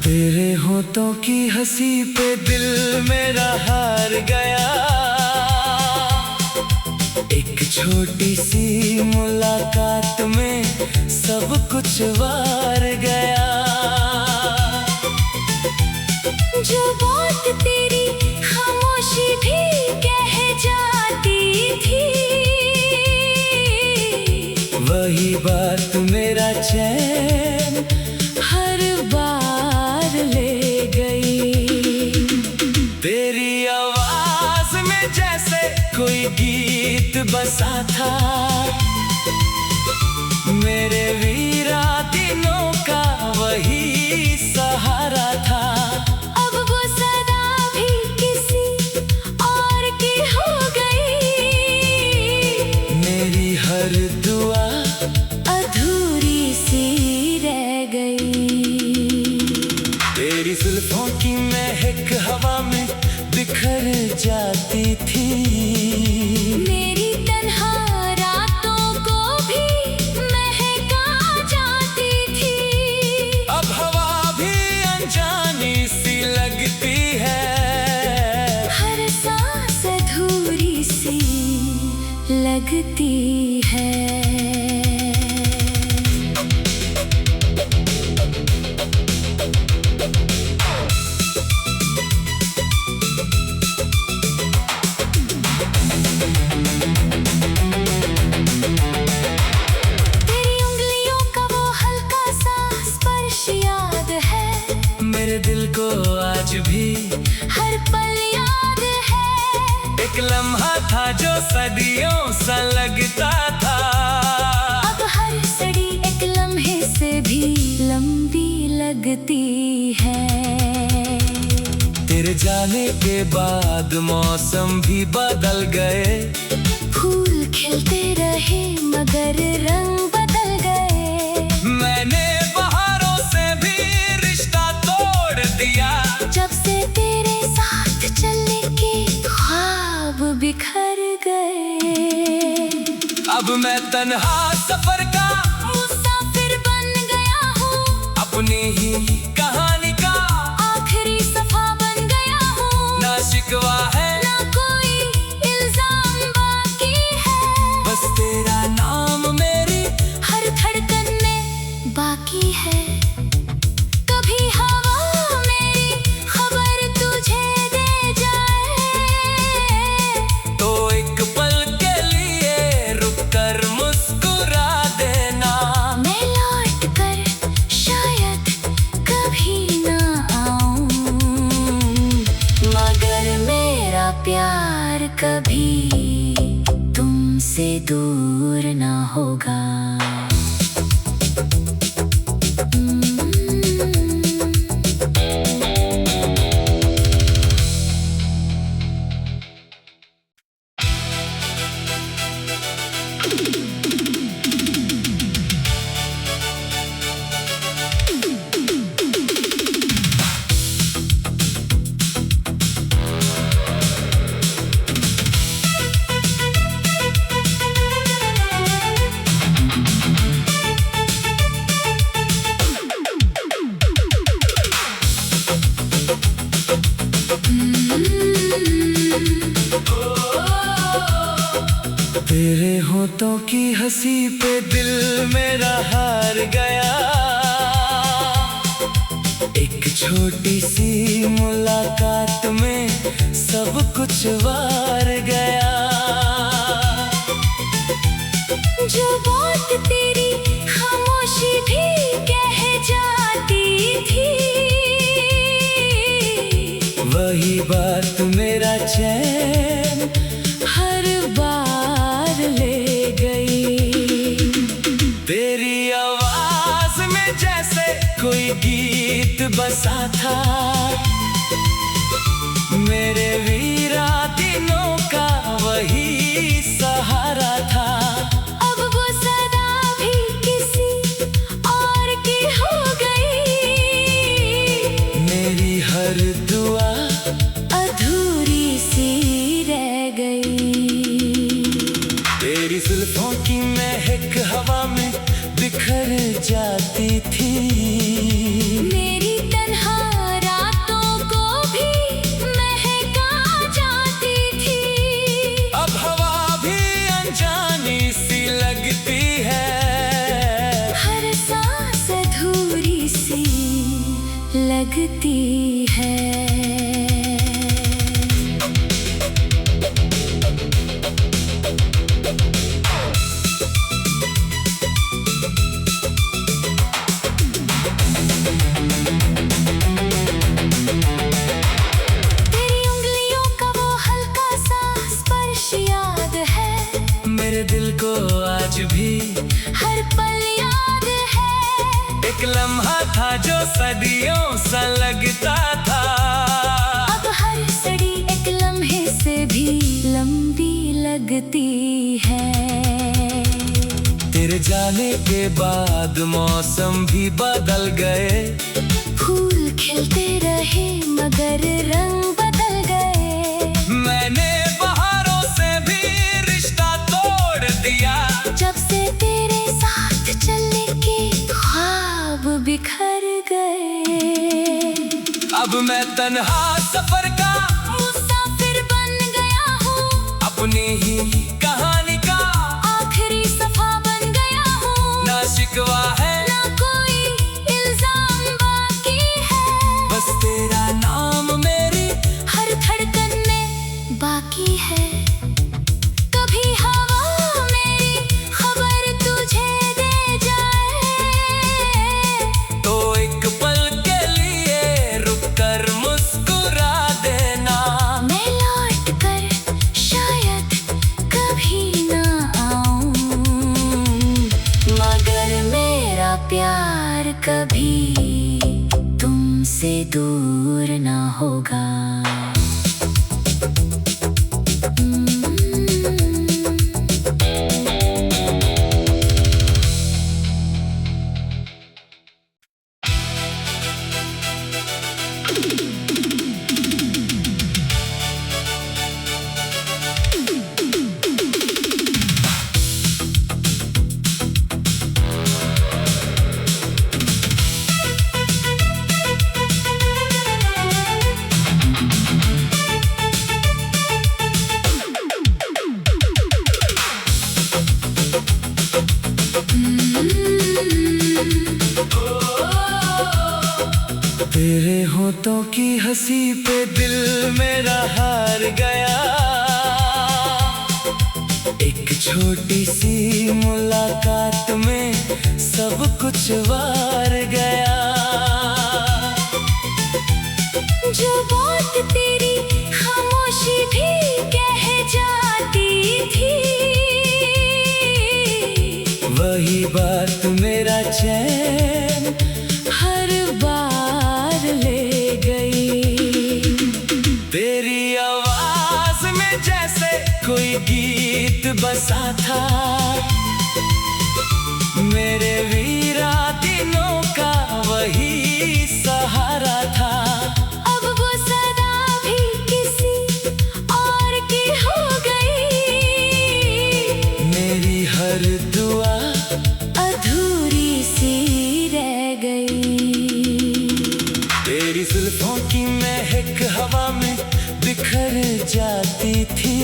तेरे होठों की हंसी पे दिल मेरा हार गया। एक छोटी सी मुलाकात में सब कुछ वार गया। जो बात तेरी खामोशी भी कह जाती थी, वही बात मेरा चैन हर बार ले गई। तेरी आवाज में जैसे कोई गीत बसा था, मेरे वीरा दिनों का वही सहारा था। अब वो सदा भी किसी और की हो गई। मेरी हर दुआ अधूरी सी रह गई। तेरी जुल्फों की महक हवा में बिखर जाती थी। मेरी तन्हा रातों को भी महका जाती थी। अब हवा भी अनजानी सी लगती है। हर सांस अधूरी सी लगती है। मेरे दिल को आज भी हर पल याद है। एक लम्हा था जो सदियों सा लगता था। अब हर सड़ी एक लम्हे से भी लंबी लगती है। तेरे जाने के बाद मौसम भी बदल गए। फूल खिलते रहे मगर रंग बदल गए। मैंने बहारों से भी रिश्ता तोड़ दिया। जब से तेरे साथ चलने के ख्वाब बिखर गए। अब मैं तन्हा सफर का मुसाफिर बन गया हूँ। अपनी ही कहानी का आखिरी सफा बन गया हूँ। ना शिकवा है ना कोई इल्जाम बाकी है। बस तेरा नाम मेरी हर धड़कन में बाकी है। कभी हवा मेरी खबर तुझे दे जाए, तो एक पल के लिए रुक कर मुस्कुरा देना। मैं लौट कर शायद कभी ना आऊं, मगर मेरा प्यार कभी तुमसे दूर ना होगा। तेरे होठों की हंसी पे दिल मेरा हार गया। एक छोटी सी मुलाकात में सब कुछ वार गया। जो बात तेरी खामोशी भी कह जाती थी, वही बात मेरा चैन हर बार ले गई। तेरी आवाज में जैसे कोई गीत बसा था, मेरे वीरा दिनों का वही सहारा था। अब वो सदा भी किसी और की हो गई। मेरी हर दुआ अधूरी सी रह गई। तेरी जुल्फों की महक हवा में बिखर जाती थी। मेरी तन्हा लगती है। मेरे दिल को आज भी हर पल याद है। एक लम्हा था जो सदियों सा लगता था। अब हर सड़ी एक लम्हे से भी लंबी लगती है। तेरे जाने के बाद मौसम भी बदल गए। फूल खिलते रहे मगर रंग बदल गए। मैंने जब से तेरे साथ चलने के ख्वाब बिखर गए। अब मैं तन्हा सफर का मुसाफिर बन गया हूँ। अपनी ही कहानी का आखिरी सफा बन गया हूँ। ना शिकवा है ना कोई इल्जाम बाकी है। बस तेरा नाम मेरी हर धड़कन में बाकी है। प्यार कभी तुमसे दूर ना होगा। तेरे होठों की हंसी पे दिल मेरा हार गया। एक छोटी सी मुलाकात में सब कुछ वार गया। जो बात तेरी खामोशी भी कह जाती थी, वही बात मेरा चैन हर बार ले गई। तेरी आवाज में जैसे कोई गीत बसा था। मेरे वीरा दिनों का वही सहारा था। अब वो सदा भी किसी और की हो गई। मेरी हर दुआ अधूरी सी रह गई। तेरी जुल्फों की महक हवा में बिखर जाती थी।